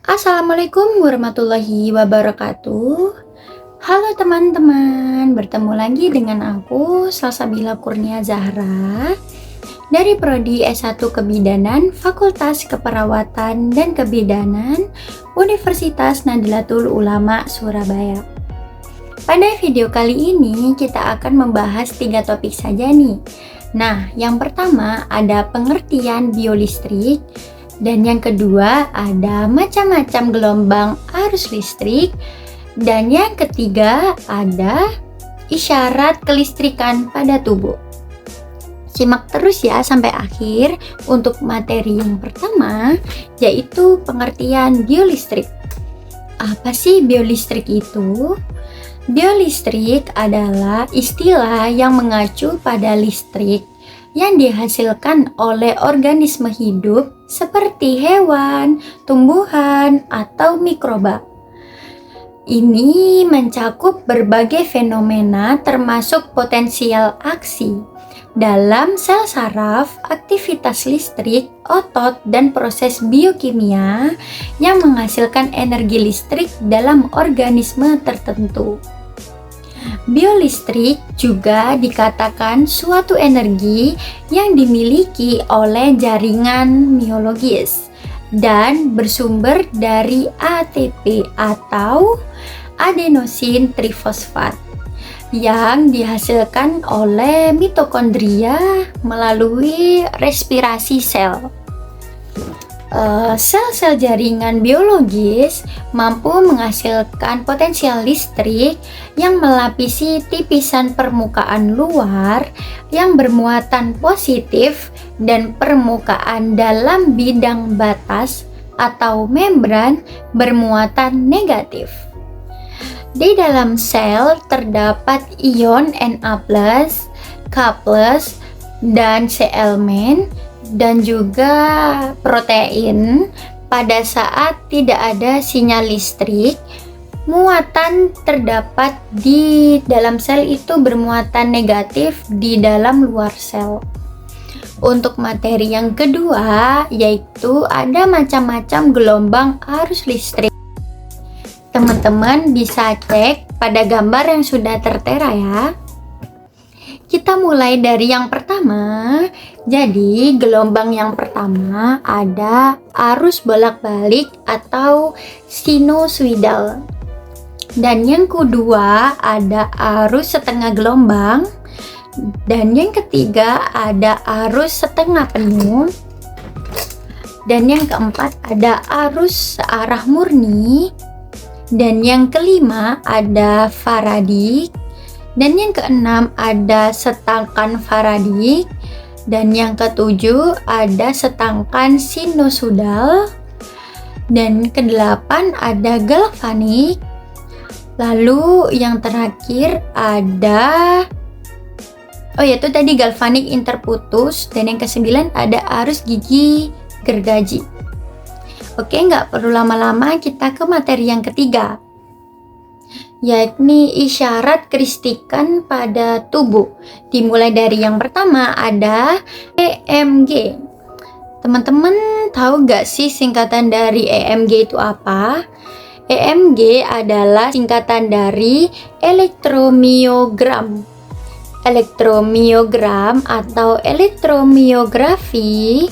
Assalamualaikum warahmatullahi wabarakatuh. Halo teman-teman, bertemu lagi dengan aku Salsabila Kurnia Zahra dari Prodi S1 Kebidanan Fakultas Keperawatan dan Kebidanan Universitas Nahdlatul Ulama Surabaya. Pada video kali ini kita akan membahas 3 topik saja nih. Nah, yang pertama ada pengertian biolistrik. Dan yang kedua ada macam-macam gelombang arus listrik. Dan yang ketiga ada isyarat kelistrikan pada tubuh. Simak terus ya sampai akhir untuk materi yang pertama, yaitu pengertian biolistrik. Apa sih biolistrik itu? Biolistrik adalah istilah yang mengacu pada listrik yang dihasilkan oleh organisme hidup seperti hewan, tumbuhan, atau mikroba. Ini mencakup berbagai fenomena termasuk potensial aksi dalam sel saraf, aktivitas listrik, otot, dan proses biokimia yang menghasilkan energi listrik dalam organisme tertentu. Biolistrik juga dikatakan suatu energi yang dimiliki oleh jaringan biologis dan bersumber dari ATP atau adenosin trifosfat yang dihasilkan oleh mitokondria melalui respirasi sel. Sel-sel jaringan biologis mampu menghasilkan potensial listrik yang melapisi tipisan permukaan luar yang bermuatan positif dan permukaan dalam bidang batas atau membran bermuatan negatif. Di dalam sel terdapat ion Na+, K+, dan Cl- dan juga protein. Pada saat tidak ada sinyal listrik, muatan terdapat di dalam sel itu bermuatan negatif di dalam luar sel. Untuk materi yang kedua, yaitu ada macam-macam gelombang arus listrik. Teman-teman bisa cek pada gambar yang sudah tertera ya. Kita mulai dari yang pertama. Jadi, gelombang yang pertama ada arus bolak-balik atau sinusoidal. Dan yang kedua ada arus setengah gelombang. Dan yang ketiga ada arus setengah penuh. Dan yang keempat ada arus searah murni. Dan yang kelima ada faradik. Dan yang keenam ada setangkan faradik. Dan yang ketujuh ada setangkan sinusoidal. Dan kedelapan ada galvanik. Lalu yang terakhir ada itu tadi galvanik interputus. Dan yang kesembilan ada arus gigi gergaji. Oke, nggak perlu lama-lama, kita ke materi yang ketiga, yakni isyarat kelistrikan pada tubuh. Dimulai dari yang pertama ada EMG. Teman-teman tahu gak sih singkatan dari EMG itu apa? EMG adalah singkatan dari elektromiogram. Elektromiogram atau elektromiografi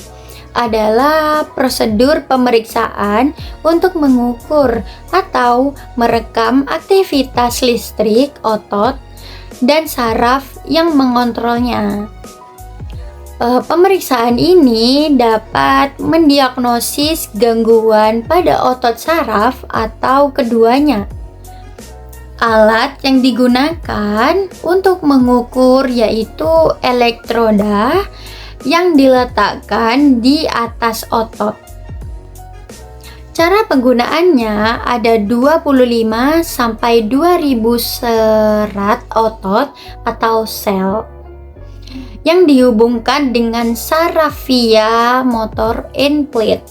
adalah prosedur pemeriksaan untuk mengukur atau merekam aktivitas listrik otot dan saraf yang mengontrolnya. Pemeriksaan ini dapat mendiagnosis gangguan pada otot saraf atau keduanya. Alat yang digunakan untuk mengukur yaitu elektroda yang diletakkan di atas otot. Cara penggunaannya ada 25 sampai 2000 serat otot atau sel yang dihubungkan dengan saraf via motor end plate,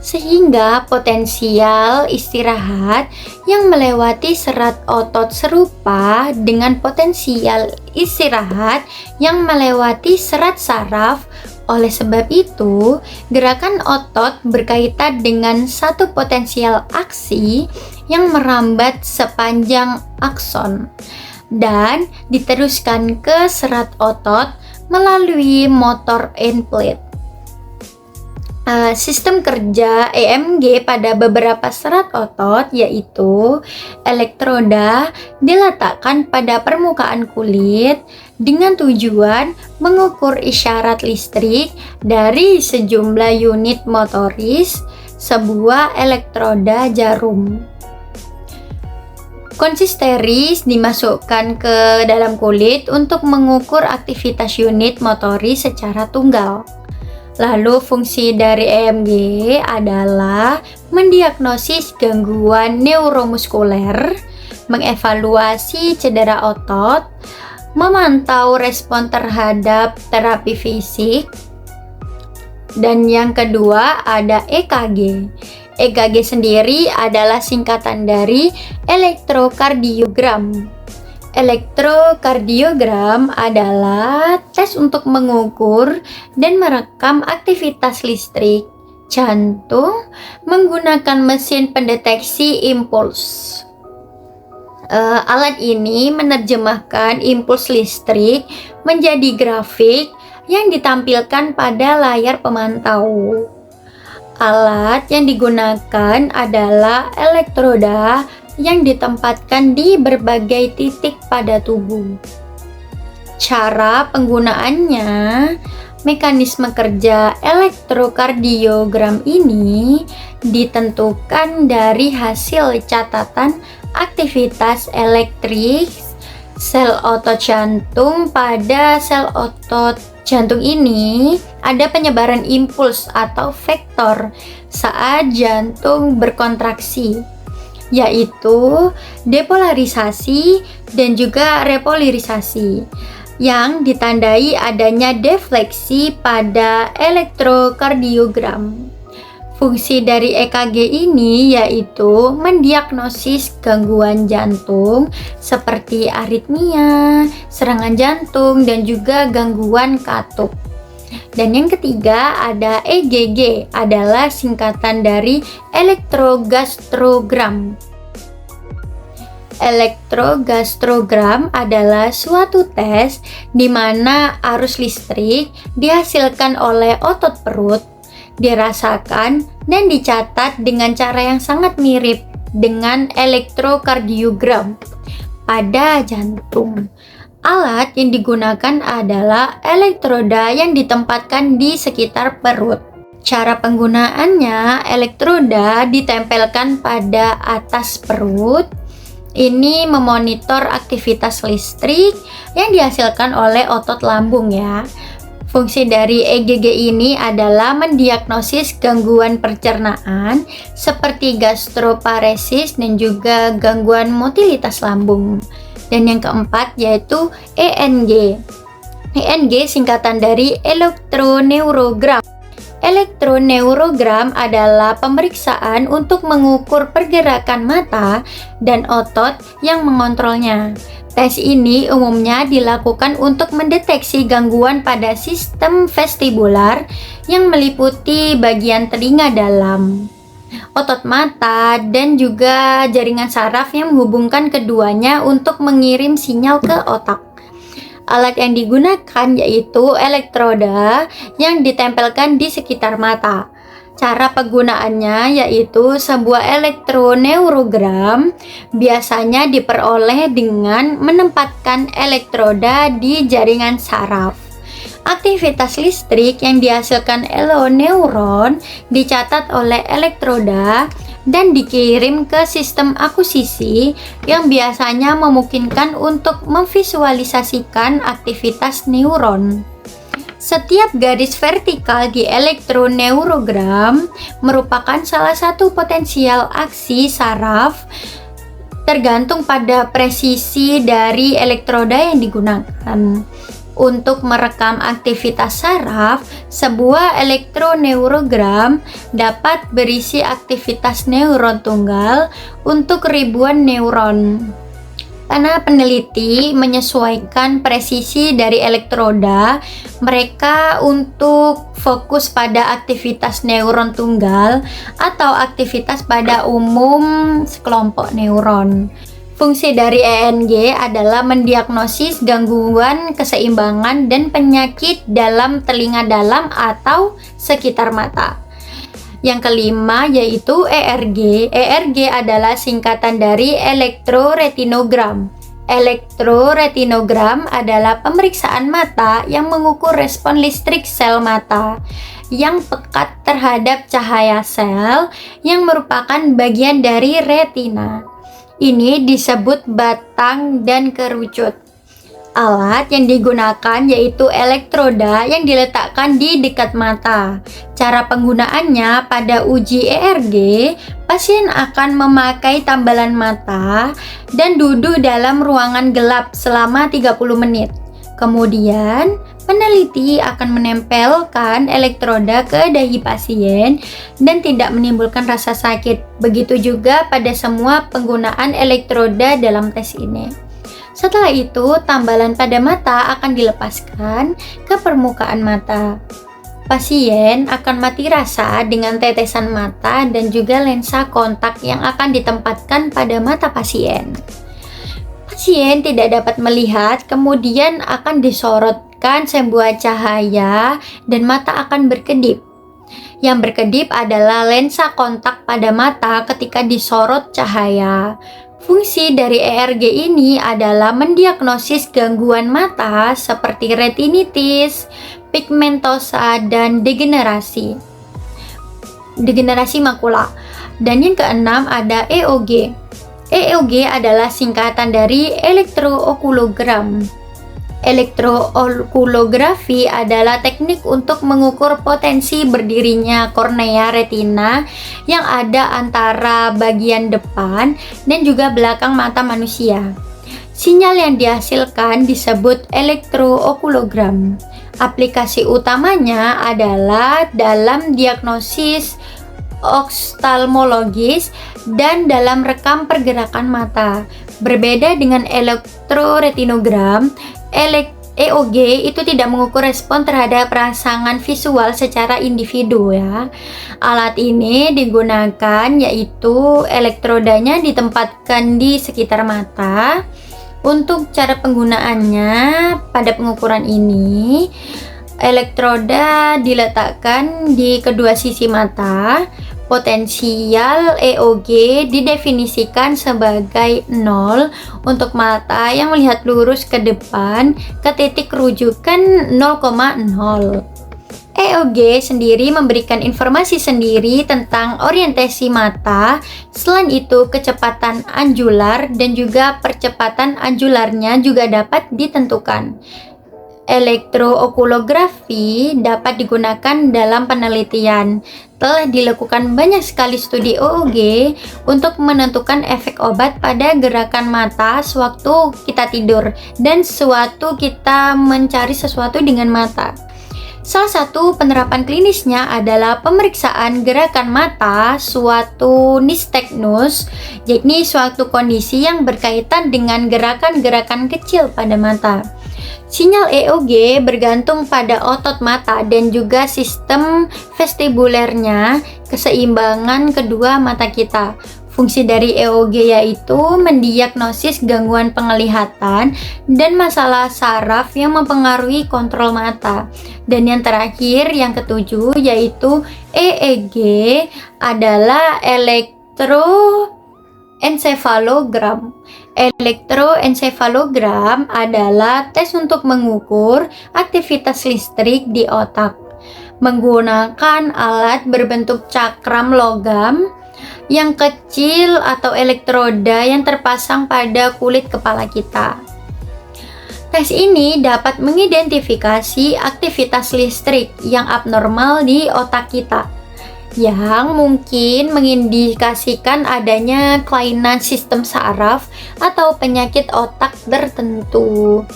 sehingga potensial istirahat yang melewati serat otot serupa dengan potensial istirahat yang melewati serat saraf Oleh sebab itu, gerakan otot berkaitan dengan satu potensial aksi yang merambat sepanjang akson dan diteruskan ke serat otot melalui motor end plate. Sistem kerja EMG pada beberapa serat otot yaitu elektroda diletakkan pada permukaan kulit dengan tujuan mengukur isyarat listrik dari sejumlah unit motoris sebuah elektroda jarum. Konsisteris dimasukkan ke dalam kulit untuk mengukur aktivitas unit motoris secara tunggal. Lalu fungsi dari EMG adalah mendiagnosis gangguan neuromuskuler, mengevaluasi cedera otot, memantau respon terhadap terapi fisik, dan yang kedua ada EKG. EKG sendiri adalah singkatan dari elektrokardiogram. Elektrokardiogram adalah tes untuk mengukur dan merekam aktivitas listrik jantung menggunakan mesin pendeteksi impuls. Alat ini menerjemahkan impuls listrik menjadi grafik yang ditampilkan pada layar pemantau. Alat yang digunakan adalah elektroda yang ditempatkan di berbagai titik pada tubuh. Cara penggunaannya, mekanisme kerja elektrokardiogram ini ditentukan dari hasil catatan aktivitas elektrik sel otot jantung. Pada sel otot jantung ini ada penyebaran impuls atau vektor saat jantung berkontraksi, yaitu depolarisasi dan juga repolarisasi yang ditandai adanya defleksi pada elektrokardiogram. Fungsi dari EKG ini yaitu mendiagnosis gangguan jantung seperti aritmia, serangan jantung, dan juga gangguan katup. Dan yang ketiga ada EGG, adalah singkatan dari elektrogastrogram. Elektrogastrogram adalah suatu tes di mana arus listrik dihasilkan oleh otot perut, dirasakan dan dicatat dengan cara yang sangat mirip dengan elektrokardiogram pada jantung. Alat yang digunakan adalah elektroda yang ditempatkan di sekitar perut. Cara penggunaannya, elektroda ditempelkan pada atas perut. Ini memonitor aktivitas listrik yang dihasilkan oleh otot lambung ya. Fungsi dari EGG ini adalah mendiagnosis gangguan pencernaan seperti gastroparesis dan juga gangguan motilitas lambung. Dan yang keempat yaitu ENG. ENG singkatan dari elektroneurogram. Elektroneurogram adalah pemeriksaan untuk mengukur pergerakan mata dan otot yang mengontrolnya. Tes ini umumnya dilakukan untuk mendeteksi gangguan pada sistem vestibular yang meliputi bagian telinga dalam, otot mata, dan juga jaringan saraf yang menghubungkan keduanya untuk mengirim sinyal ke otak. Alat yang digunakan yaitu elektroda yang ditempelkan di sekitar mata. Cara penggunaannya yaitu sebuah elektroneurogram biasanya diperoleh dengan menempatkan elektroda di jaringan saraf. Aktivitas listrik yang dihasilkan eloneuron dicatat oleh elektroda dan dikirim ke sistem akusisi yang biasanya memungkinkan untuk memvisualisasikan aktivitas neuron. Setiap garis vertikal di elektroneurogram merupakan salah satu potensial aksi saraf tergantung pada presisi dari elektroda yang digunakan. Untuk merekam aktivitas saraf, sebuah elektroneurogram dapat berisi aktivitas neuron tunggal untuk ribuan neuron. Karena peneliti menyesuaikan presisi dari elektroda mereka untuk fokus pada aktivitas neuron tunggal atau aktivitas pada umum sekelompok neuron. Fungsi dari ENG adalah mendiagnosis gangguan keseimbangan dan penyakit dalam telinga dalam atau sekitar mata. Yang kelima yaitu ERG. ERG adalah singkatan dari elektroretinogram. Elektroretinogram adalah pemeriksaan mata yang mengukur respon listrik sel mata yang pekat terhadap cahaya sel yang merupakan bagian dari retina. Ini disebut batang dan kerucut. Alat yang digunakan yaitu elektroda yang diletakkan di dekat mata. Cara penggunaannya pada uji ERG, pasien akan memakai tambalan mata dan duduk dalam ruangan gelap selama 30 menit. Kemudian, peneliti akan menempelkan elektroda ke dahi pasien dan tidak menimbulkan rasa sakit. Begitu juga pada semua penggunaan elektroda dalam tes ini. Setelah itu, tambalan pada mata akan dilepaskan ke permukaan mata. Pasien akan mati rasa dengan tetesan mata dan juga lensa kontak yang akan ditempatkan pada mata pasien. Pasien tidak dapat melihat, kemudian akan disorotkan sebuah cahaya dan mata akan berkedip. Yang berkedip adalah lensa kontak pada mata ketika disorot cahaya. Fungsi dari ERG ini adalah mendiagnosis gangguan mata seperti retinitis, pigmentosa, dan degenerasi makula. Dan yang keenam ada EOG. EOG adalah singkatan dari elektrookulogram. Elektrookulografi adalah teknik untuk mengukur potensi berdirinya kornea retina yang ada antara bagian depan dan juga belakang mata manusia. Sinyal yang dihasilkan disebut elektrookulogram. Aplikasi utamanya adalah dalam diagnosis oftalmologis dan dalam rekam pergerakan mata. Berbeda dengan elektroretinogram, EOG itu tidak mengukur respon terhadap rangsangan visual secara individu ya. Alat ini digunakan yaitu elektrodanya ditempatkan di sekitar mata. Untuk cara penggunaannya pada pengukuran ini, elektroda diletakkan di kedua sisi mata. Potensial EOG didefinisikan sebagai 0 untuk mata yang melihat lurus ke depan ke titik rujukan 0,0. EOG sendiri memberikan informasi sendiri tentang orientasi mata. Selain itu, kecepatan anjular dan juga percepatan anjularnya juga dapat ditentukan. Elektrookulografi dapat digunakan dalam penelitian. Telah dilakukan banyak sekali studi EOG untuk menentukan efek obat pada gerakan mata sewaktu kita tidur dan sewaktu kita mencari sesuatu dengan mata. Salah satu penerapan klinisnya adalah pemeriksaan gerakan mata suatu nystagmus, yakni suatu kondisi yang berkaitan dengan gerakan-gerakan kecil pada mata. Sinyal EOG bergantung pada otot mata dan juga sistem vestibulernya, keseimbangan kedua mata kita. Fungsi dari EOG yaitu mendiagnosis gangguan penglihatan dan masalah saraf yang mempengaruhi kontrol mata. Dan yang terakhir, yang ketujuh, yaitu EEG adalah elektroensefalogram. Elektroensefalogram adalah tes untuk mengukur aktivitas listrik di otak. Menggunakan alat berbentuk cakram logam yang kecil atau elektroda yang terpasang pada kulit kepala kita. Tes ini dapat mengidentifikasi aktivitas listrik yang abnormal di otak kita, yang mungkin mengindikasikan adanya kelainan sistem saraf atau penyakit otak tertentu.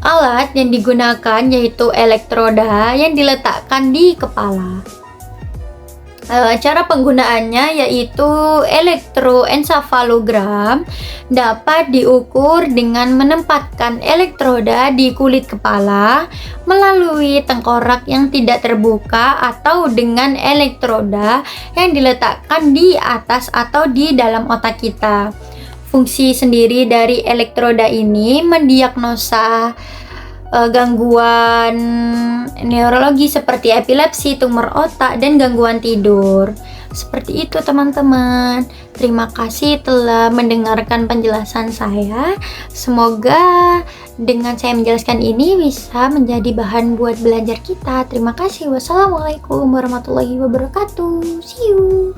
Alat yang digunakan yaitu elektroda yang diletakkan di kepala. Cara penggunaannya yaitu elektroensefalogram dapat diukur dengan menempatkan elektroda di kulit kepala melalui tengkorak yang tidak terbuka atau dengan elektroda yang diletakkan di atas atau di dalam otak kita. Fungsi sendiri dari elektroda ini mendiagnosa gangguan neurologi seperti epilepsi, tumor otak, dan gangguan tidur. Seperti itu teman-teman. Terima kasih telah mendengarkan penjelasan saya. Semoga dengan saya menjelaskan ini bisa menjadi bahan buat belajar kita. Terima kasih. Wassalamualaikum warahmatullahi wabarakatuh. See you.